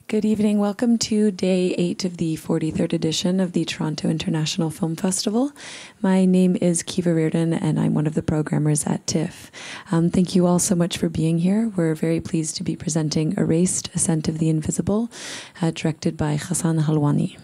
Good evening. Welcome to Day 8 of the 43rd edition of the Toronto International Film Festival. My name is Kiva Reardon, and I'm one of the programmers at TIFF. Thank you all so much for being here. We're very pleased to be presenting ERASED, Ascent of the Invisible, directed by Ghassan Halwani.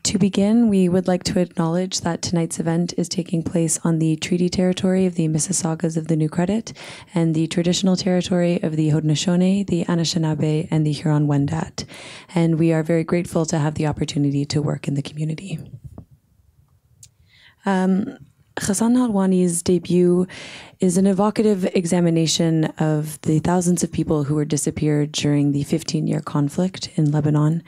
To begin, we would like to acknowledge that tonight's event is taking place on the treaty territory of the Mississaugas of the New Credit and the traditional territory of the Haudenosaunee, the Anishinaabe, and the Huron-Wendat. And we are very grateful to have the opportunity to work in the community. Ghassan Halwani's debut is an evocative examination of the thousands of people who were disappeared during the 15-year conflict in Lebanon.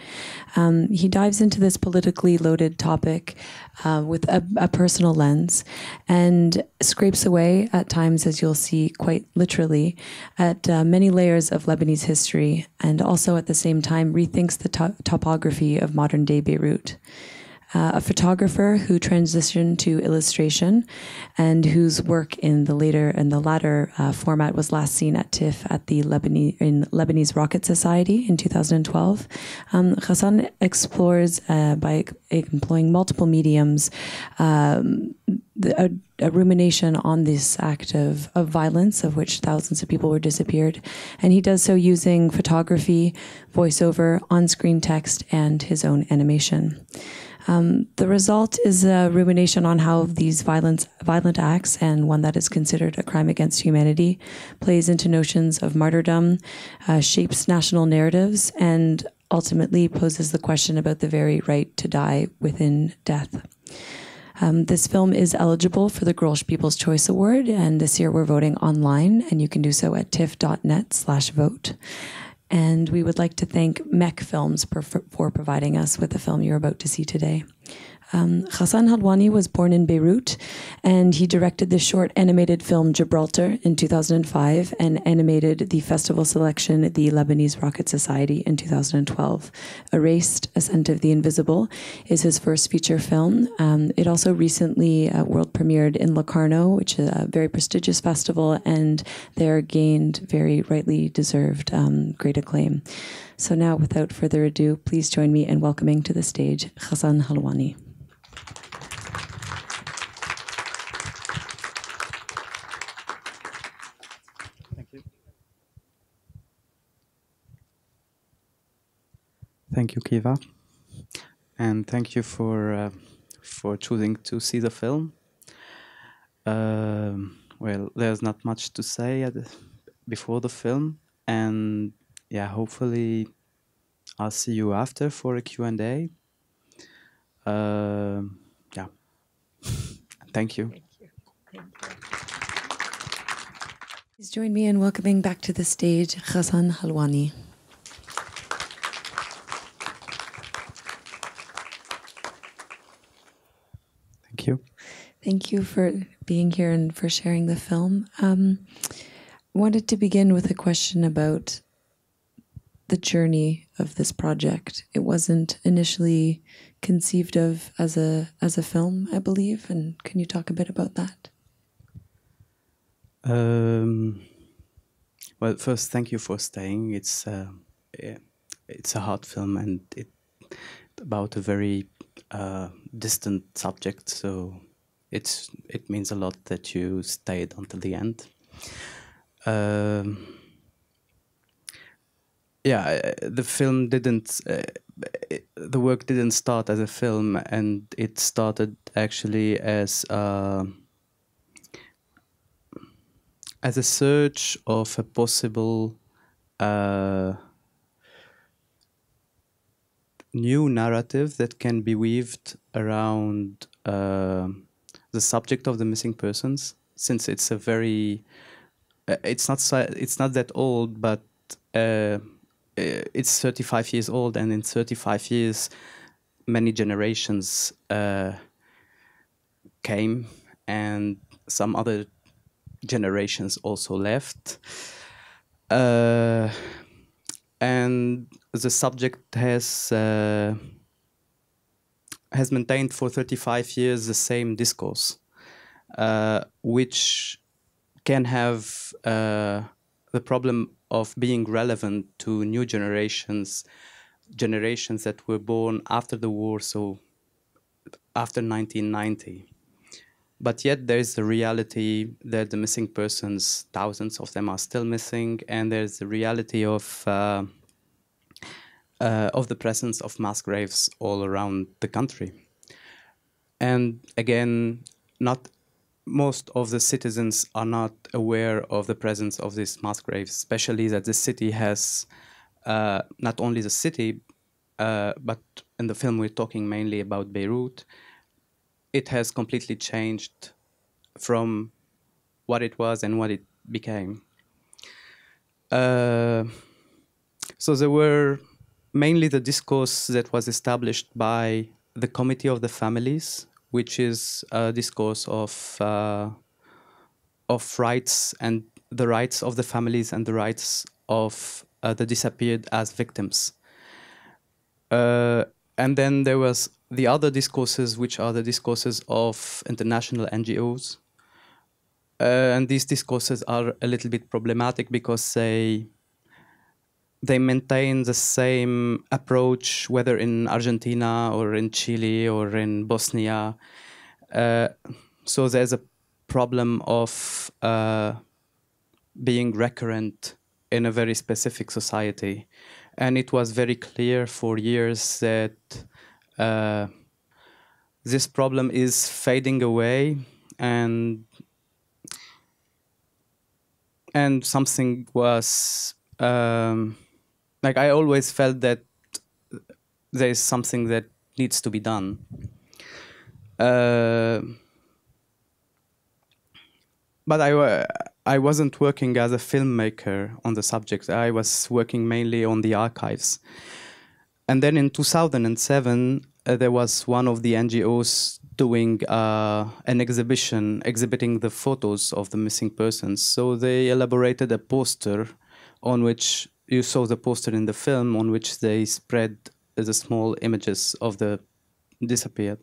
He dives into this politically loaded topic with a personal lens and scrapes away at times, as you'll see quite literally, at many layers of Lebanese history, and also at the same time rethinks the topography of modern-day Beirut. A photographer who transitioned to illustration and whose work in the latter format was last seen at TIFF at the Lebanese Rocket Society in 2012. Ghassan explores, by employing multiple mediums, a rumination on this act of violence, of which thousands of people were disappeared. And he does so using photography, voiceover, on-screen text, and his own animation. The result is a rumination on how these violent acts, and one that is considered a crime against humanity, plays into notions of martyrdom, shapes national narratives, and ultimately poses the question about the very right to die within death. This film is eligible for the Grolsch People's Choice Award, and this year we're voting online, and you can do so at tiff.net/vote. And we would like to thank MEC Films for providing us with the film you're about to see today. Ghassan Halwani was born in Beirut, and he directed the short animated film Gibraltar in 2005 and animated the festival selection The Lebanese Rocket Society in 2012. Erased, Ascent of the Invisible is his first feature film. It also recently world premiered in Locarno, which is a very prestigious festival, and there gained very rightly deserved great acclaim. So now, without further ado, please join me in welcoming to the stage Ghassan Halwani. Thank you, Kiva, and thank you for choosing to see the film. Well, there's not much to say before the film, and yeah, hopefully I'll see you after for a Q&A. Yeah, thank you. Thank you. Thank you. Please join me in welcoming back to the stage Ghassan Halwani. Thank you. Thank you for being here and for sharing the film. I wanted to begin with a question about the journey of this project. It wasn't initially conceived of as a film, I believe, and can you talk a bit about that? Well, first, thank you for staying. It's a hard film, and it's about a very distant subject, so it means a lot that you stayed until the end. Yeah, the film didn't. The work didn't start as a film, and it started actually as a search of a possible new narrative that can be weaved around the subject of the missing persons, since it's a very it's not that old, but it's 35 years old, and in 35 years many generations came, and some other generations also left, and the subject has maintained for 35 years the same discourse, which can have the problem of being relevant to new generations that were born after the war, so after 1990. But yet there is the reality that the missing persons, thousands of them are still missing, and there's the reality of the presence of mass graves all around the country. And again, not most of the citizens are not aware of the presence of these mass graves, especially that the city has not only the city, but in the film we're talking mainly about Beirut. It has completely changed from what it was and what it became. So there were mainly the discourse that was established by the Committee of the Families, which is a discourse of rights and the rights of the families and the rights of the disappeared as victims. And then there was the other discourses, which are the discourses of international NGOs. And these discourses are a little bit problematic because they maintain the same approach, whether in Argentina or in Chile or in Bosnia. So there's a problem of being recurrent in a very specific society. And it was very clear for years that this problem is fading away, and something was like, I always felt that there is something that needs to be done. But I wasn't working as a filmmaker on the subject. I was working mainly on the archives. And then in 2007, there was one of the NGOs doing an exhibition exhibiting the photos of the missing persons. So they elaborated a poster on which you saw the poster in the film, on which they spread the small images of the disappeared.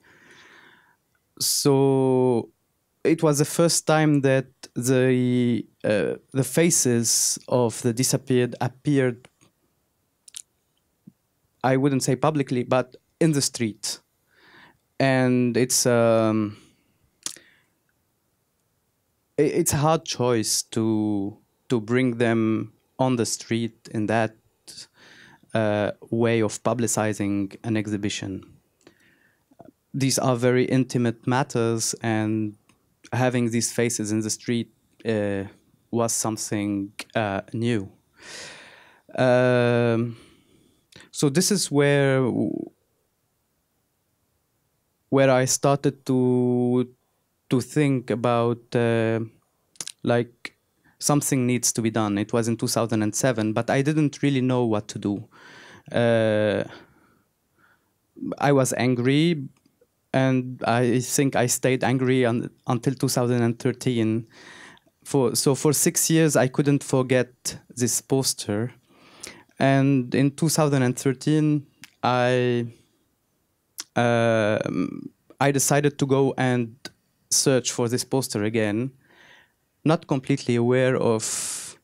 So it was the first time that the faces of the disappeared appeared, I wouldn't say publicly, but in the street. And it's a hard choice to bring them on the street in that way of publicizing an exhibition. These are very intimate matters, and having these faces in the street was something new. So this is where I started to think about like, something needs to be done. It was in 2007, but I didn't really know what to do. I was angry, and I think I stayed angry until 2013. For 6 years, I couldn't forget this poster. And in 2013, I decided to go and search for this poster again, not completely aware of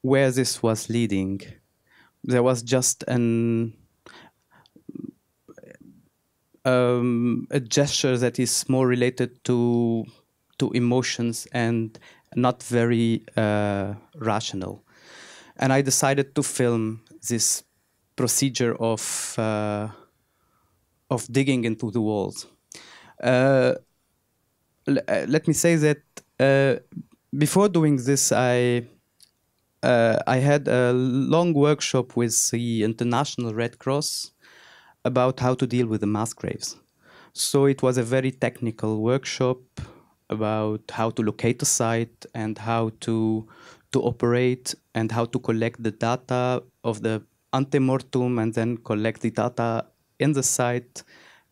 where this was leading. There was just a gesture that is more related to emotions and not very rational. And I decided to film this procedure of digging into the walls. Let me say that before doing this, I had a long workshop with the International Red Cross about how to deal with the mass graves. So it was a very technical workshop about how to locate a site and how to operate and how to collect the data of the ante-mortem and then collect the data in the site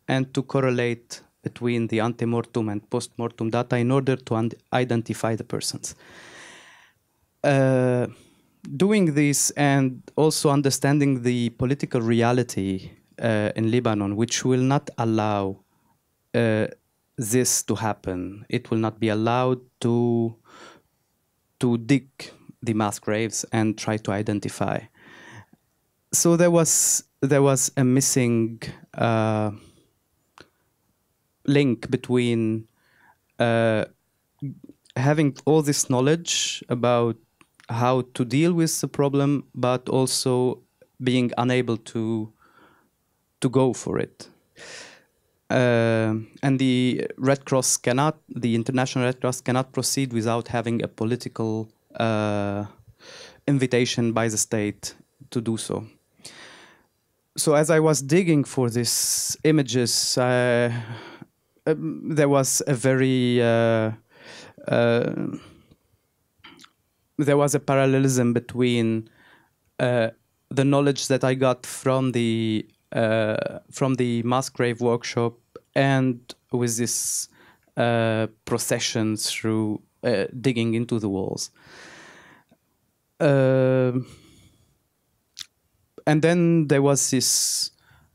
and to correlate between the ante-mortem and post-mortem data in order to identify the persons. Doing this and also understanding the political reality in Lebanon, which will not allow this to happen. It will not be allowed to dig the mass graves and try to identify. So there was a missing link between having all this knowledge about how to deal with the problem, but also being unable to go for it. And the International Red Cross cannot proceed without having a political invitation by the state to do so. So as I was digging for these images, there was a very there was a parallelism between the knowledge that I got from the mass grave workshop and with this procession through digging into the walls. And then there was this,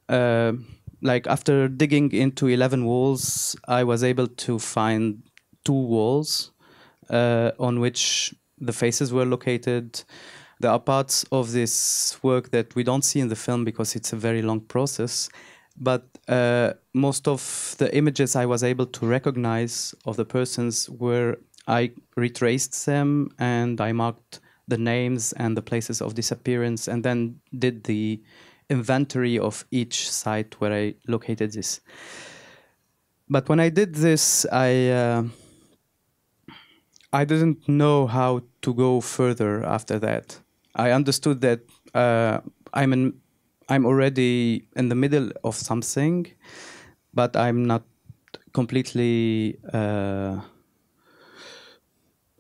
like after digging into 11 walls, I was able to find 2 walls on which the faces were located. There are parts of this work that we don't see in the film because it's a very long process. But most of the images I was able to recognize of the persons were, I retraced them and I marked the names and the places of disappearance and then did the inventory of each site where I located this. But when I did this, I didn't know how to go further after that. I understood that I'm already in the middle of something, but I'm not completely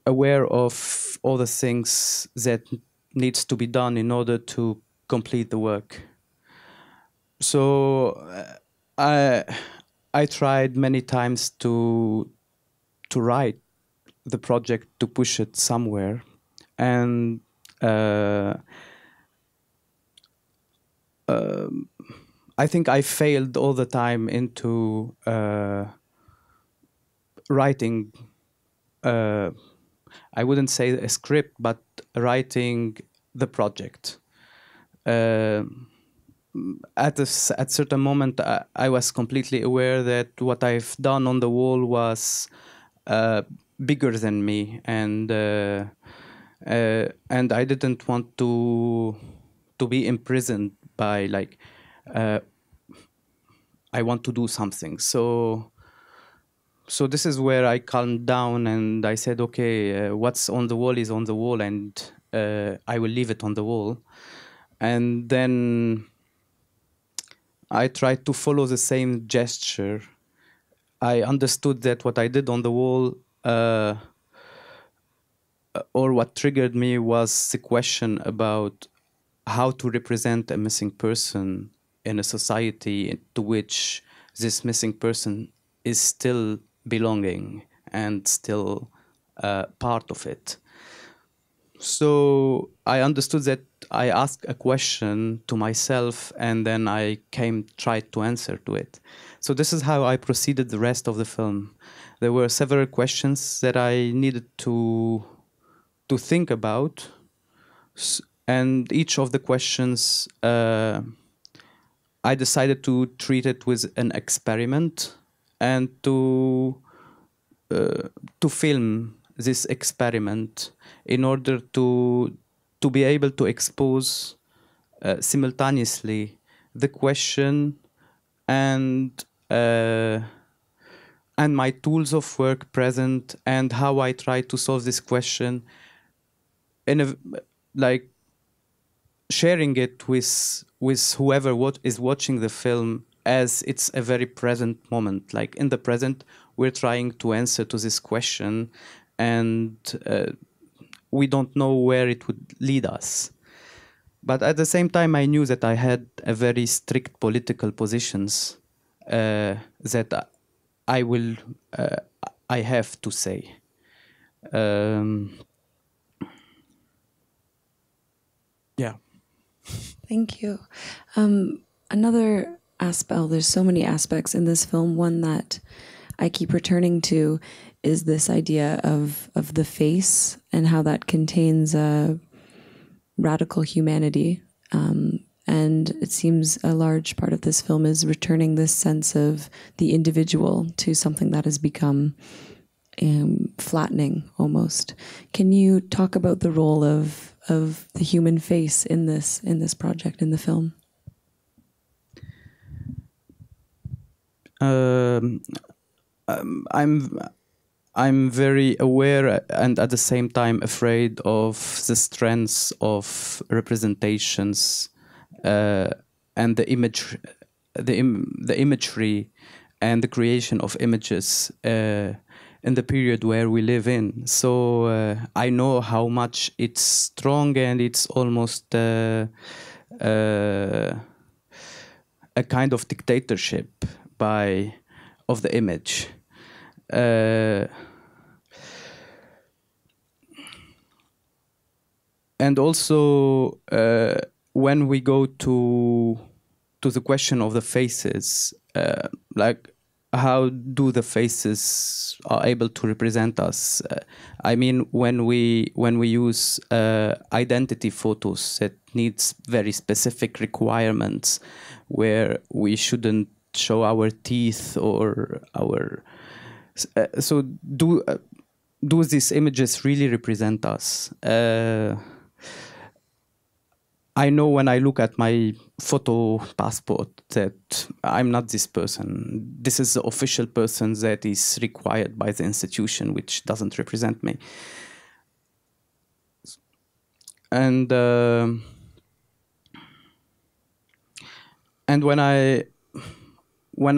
aware of all the things that needs to be done in order to complete the work. So I tried many times to write the project, to push it somewhere, and I think I failed all the time into writing. I wouldn't say a script, but writing the project. At certain moment, I was completely aware that what I've done on the wall was bigger than me, and I didn't want to be imprisoned by like I want to do something. So this is where I calmed down and I said, okay, what's on the wall is on the wall, and I will leave it on the wall. And then I tried to follow the same gesture. I understood that what I did on the wall, or what triggered me, was the question about how to represent a missing person in a society to which this missing person is still belonging and still part of it. So I understood that I asked a question to myself and then I tried to answer to it. So this is how I proceeded the rest of the film. There were several questions that I needed to think about, and each of the questions I decided to treat it with an experiment and to film this experiment in order to be able to expose simultaneously the question and my tools of work present and how I try to solve this question in a like sharing it with whoever is watching the film, as it's a very present moment. Like in the present, we're trying to answer to this question, and we don't know where it would lead us. But at the same time, I knew that I had a very strict political positions that I have to say. Yeah. Thank you. Another aspect, there's so many aspects in this film. One that I keep returning to is this idea of the face and how that contains a radical humanity. And it seems a large part of this film is returning this sense of the individual to something that has become flattening almost. Can you talk about the role of the human face in this project, in the film? I'm very aware and at the same time afraid of the strengths of representations and the imagery and the creation of images in the period where we live in. So I know how much it's strong, and it's almost a kind of dictatorship of the image. And also when we go to the question of the faces, like how do the faces are able to represent us? I mean, when we use identity photos that needs very specific requirements, where we shouldn't show our teeth or our so do these images really represent us? I know when I look at my photo passport that I'm not this person. This is the official person that is required by the institution, which doesn't represent me. And when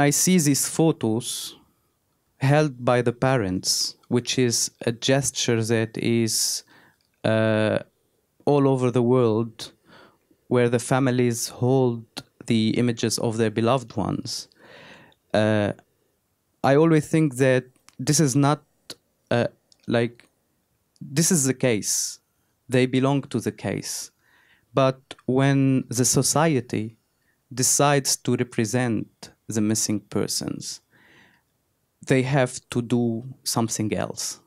I see these photos held by the parents, which is a gesture that is all over the world, where the families hold the images of their beloved ones, I always think that this is not like, this is the case. They belong to the case. But when the society decides to represent the missing persons, they have to do something else.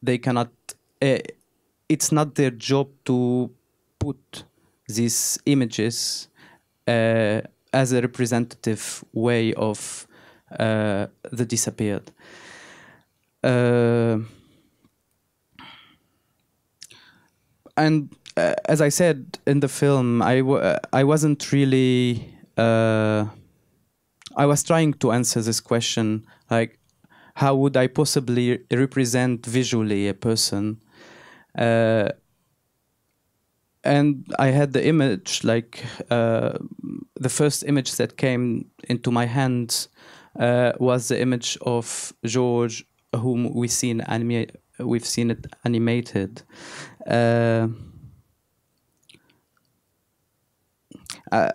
They cannot, it's not their job to put these images as a representative way of the disappeared. And as I said in the film, I wasn't really, I was trying to answer this question, like, how would I possibly represent visually a person? And I had the image, like the first image that came into my hands was the image of George, whom we've seen it animated.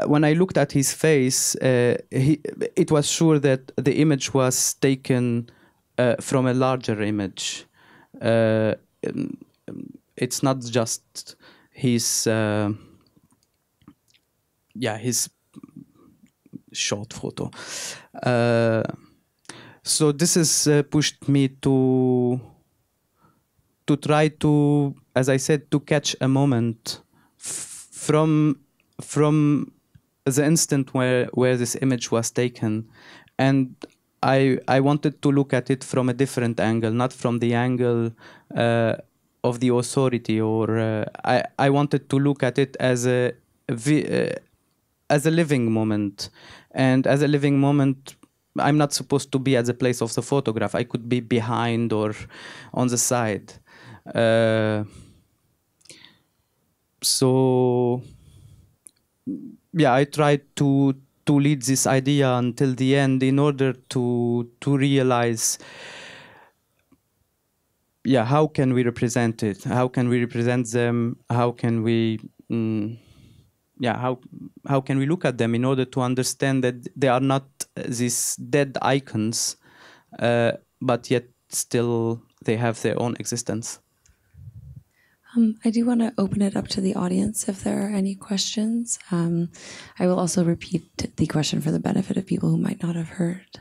When I looked at his face, it was sure that the image was taken from a larger image. It's not just his his short photo. So this has pushed me to try to, as I said, to catch a moment from the instant where this image was taken, and I wanted to look at it from a different angle, not from the angle of the authority, or I wanted to look at it as a living moment, and as a living moment, I'm not supposed to be at the place of the photograph. I could be behind or on the side. So yeah, I tried to lead this idea until the end in order to realize, yeah, how can we represent it? How can we represent them? How can we, how can we look at them in order to understand that they are not these dead icons, but yet still they have their own existence? I do want to open it up to the audience if there are any questions. I will also repeat the question for the benefit of people who might not have heard.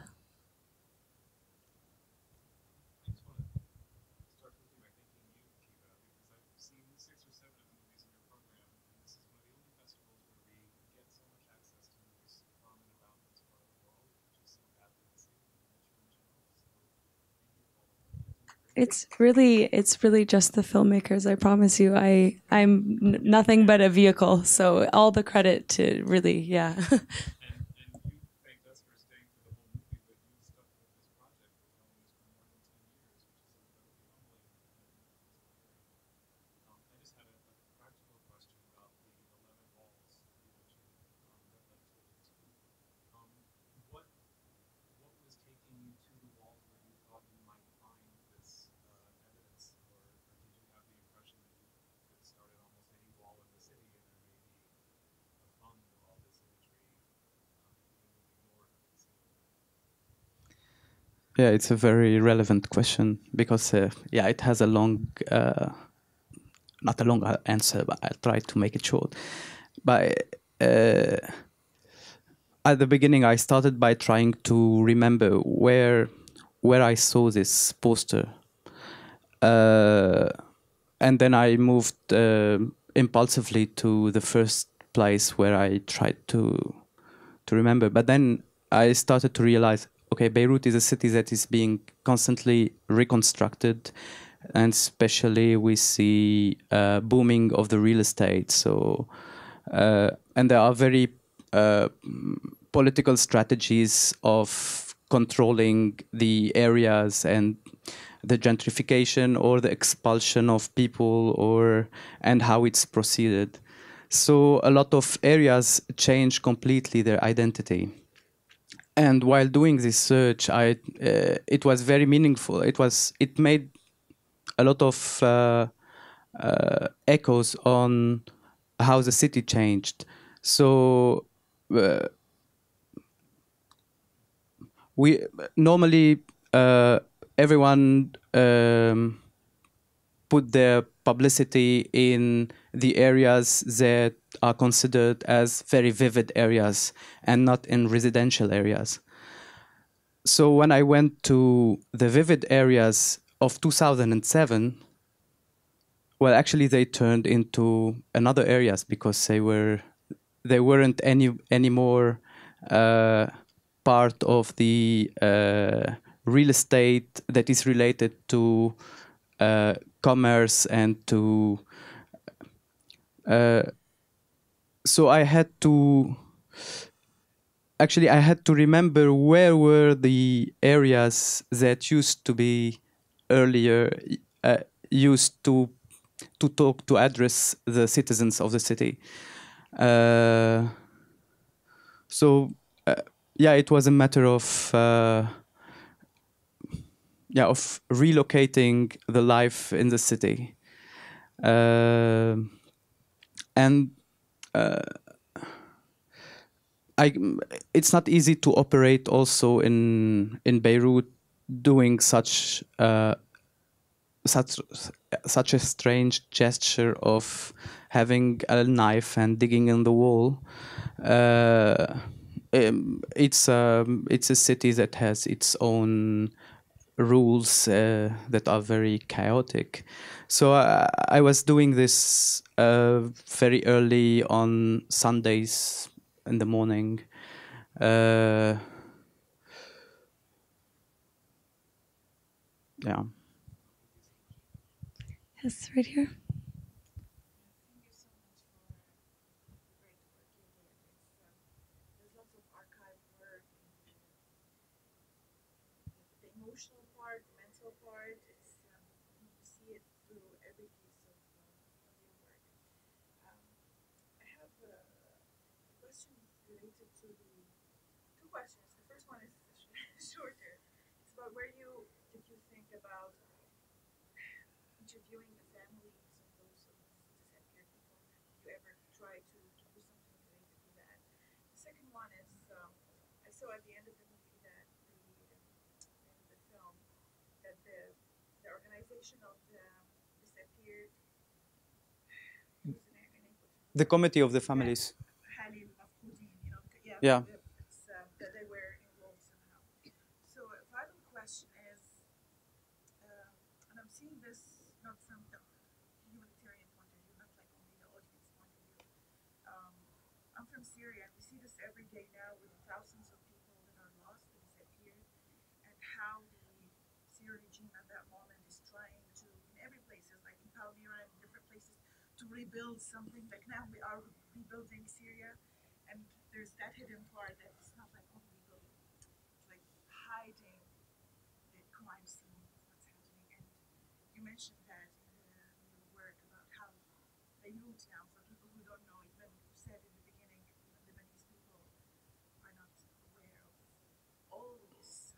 it's really just the filmmakers. I promise you. I'm nothing but a vehicle. So all the credit to really, yeah. And you thanked us for staying for the whole movie, but you stuck with this project with Lebanese for more than 10 years, which is incredibly humbling and inspiring. I just had a practical question about the 11 walls you mentioned that led to the exhibit. What was taking you to the walls where you thought you might find this evidence, or did you have the impression that you could start at almost any wall in the city and there may be a fund of all this imagery even ignored or concealed? Yeah, it's a very relevant question because yeah, it has a long, not a long answer, but I'll try to make it short. But at the beginning, I started by trying to remember where I saw this poster, and then I moved impulsively to the first place where I tried to remember. But then I started to realize, okay, Beirut is a city that is being constantly reconstructed, and especially we see booming of the real estate. So, and there are very political strategies of controlling the areas and the gentrification or the expulsion of people, or and how it's proceeded. So a lot of areas change completely their identity. And while doing this search, it was very meaningful. It made a lot of echoes on how the city changed. So we normally everyone put their publicity in the areas that are considered as very vivid areas and not in residential areas. So when I went to the vivid areas of 2007, well, actually they turned into another areas because they weren't anymore part of the real estate that is related to commerce and to. So I had to. Actually, I had to remember where were the areas that used to be earlier used to talk to address the citizens of the city. So yeah, it was a matter of of relocating the life in the city, and it's not easy to operate also in Beirut, doing such a strange gesture of having a knife and digging in the wall. It's a city that has its own rules that are very chaotic. So I was doing this very early on Sundays in the morning. Yeah. Yes, right here. Emotional part, the mental part, you see it through every piece of your work. I have a question related to two questions. The first one is shorter. It's about where did you think about interviewing the families of those disappeared people? Did you ever try to do something related to that? The second one is I saw at the end of the movie that the film that the organization of the disappeared The committee of the families. Halil Mafqudin, Yeah. that they were involved somehow. So a vital question is, and I'm seeing this not from the humanitarian point of view, not like only the audience point of view. I'm from Syria, and we see this every day now with thousands of people that are lost and disappeared, and how the Syrian regime at that moment is rebuild something. Like now we are rebuilding Syria, and there's that hidden part that it's not like only rebuilding, it's like hiding the crime scene, what's happening. And you mentioned that in your work about how Beirut now, for people who don't know, even you said in the beginning, Lebanese people are not aware of all this,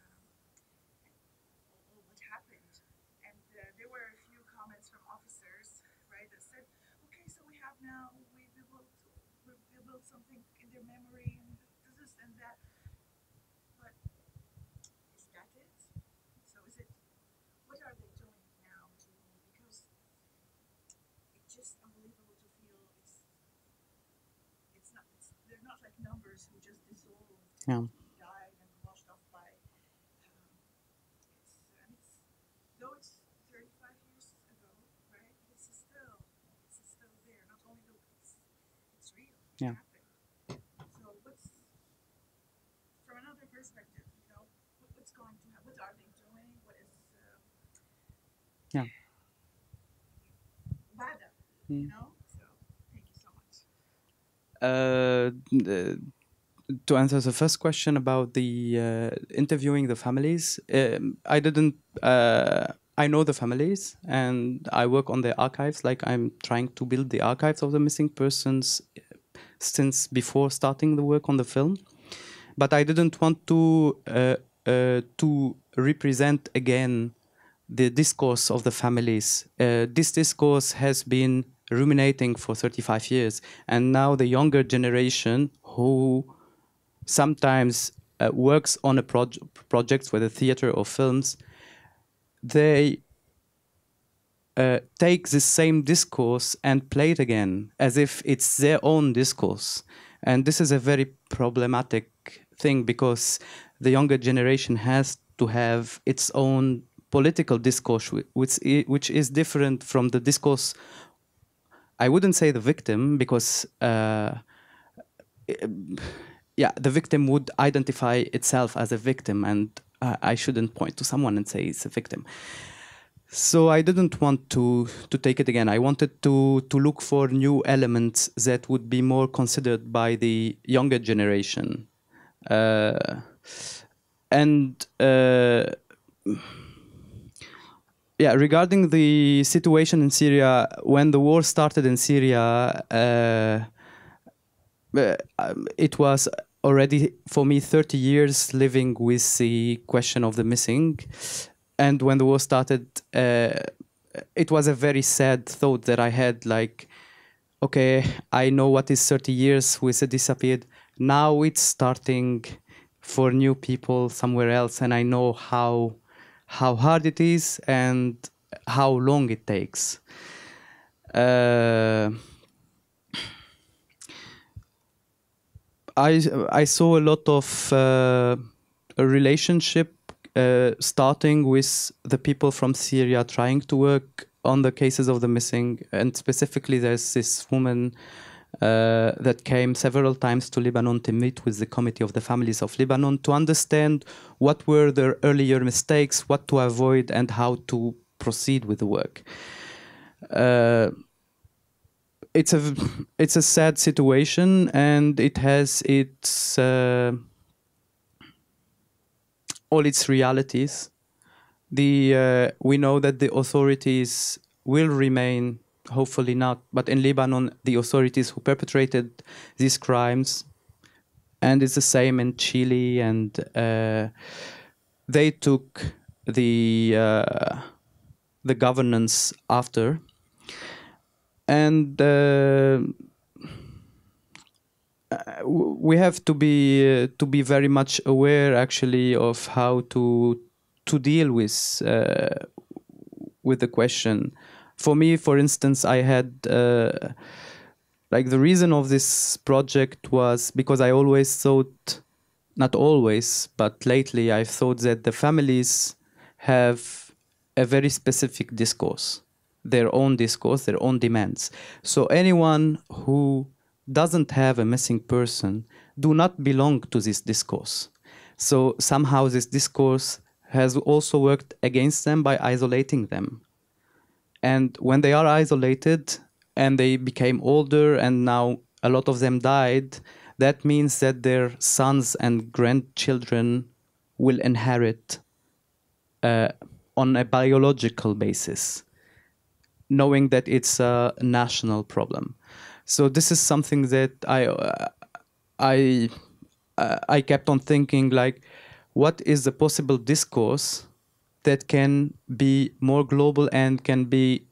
all what happened. And there were a few comments from officers, right, that said, okay, so we have now, we built something in their memory, and this and that. But is that it? So is it, what are they doing now to, because it's just unbelievable to feel it's not, they're not like numbers who just dissolved Yeah. and died and washed off by, and it's, though it's 35 years ago, right, this is still there, not only though it's real, it Yeah. happened. So what's, from another perspective, you know, what's going to happen, what are they doing, what is, Yeah. bada, you know, so thank you so much. To answer the first question about the interviewing the families, I didn't. I know the families, and I work on the archives. Like I'm trying to build the archives of the missing persons since before starting the work on the film. But I didn't want to represent again the discourse of the families. This discourse has been ruminating for 35 years, and now the younger generation who sometimes works on a projects whether theater or films, they take the same discourse and play it again as if it's their own discourse. And this is a very problematic thing because the younger generation has to have its own political discourse, which is different from the discourse. I wouldn't say the victim because yeah, the victim would identify itself as a victim, and I shouldn't point to someone and say it's a victim. So I didn't want to take it again. I wanted to look for new elements that would be more considered by the younger generation. Yeah, regarding the situation in Syria, when the war started in Syria, it was already for me 30 years living with the question of the missing. And when the war started, it was a very sad thought that I had, like, okay, I know what is 30 years with the disappeared. Now it's starting for new people somewhere else, and I know how hard it is and how long it takes. I saw a lot of a relationship starting with the people from Syria trying to work on the cases of the missing, and specifically there's this woman that came several times to Lebanon to meet with the Committee of the Families of Lebanon to understand what were their earlier mistakes, what to avoid, and how to proceed with the work. It's a sad situation, and it has its all its realities. We know that the authorities will remain, hopefully not, but in Lebanon, the authorities who perpetrated these crimes, and it's the same in Chile, and they took the governance after. And we have to be very much aware, actually, of how to deal with the question. For me, for instance, I had like the reason of this project was because I always thought, not always, but lately I thought that the families have a very specific discourse, their own discourse, their own demands. So anyone who doesn't have a missing person do not belong to this discourse. So somehow this discourse has also worked against them by isolating them. And when they are isolated, and they became older, and now a lot of them died, that means that their sons and grandchildren will inherit on a biological basis, knowing that it's a national problem. So this is something that I kept on thinking, like, what is the possible discourse that can be more global and can be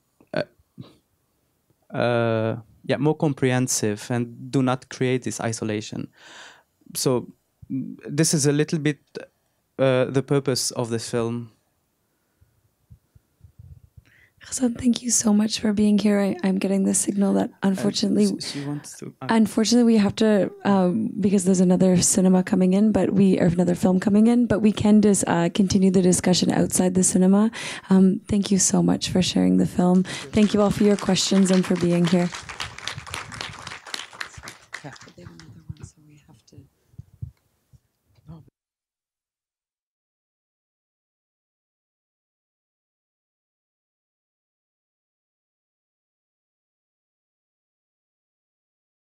more comprehensive and do not create this isolation. So this is a little bit the purpose of this film. Ghassan, thank you so much for being here. I'm getting the signal that unfortunately, she wants to. Unfortunately, we have to because there's another cinema coming in, or another film coming in. But we can just continue the discussion outside the cinema. Thank you so much for sharing the film. Thank you all for your questions and for being here.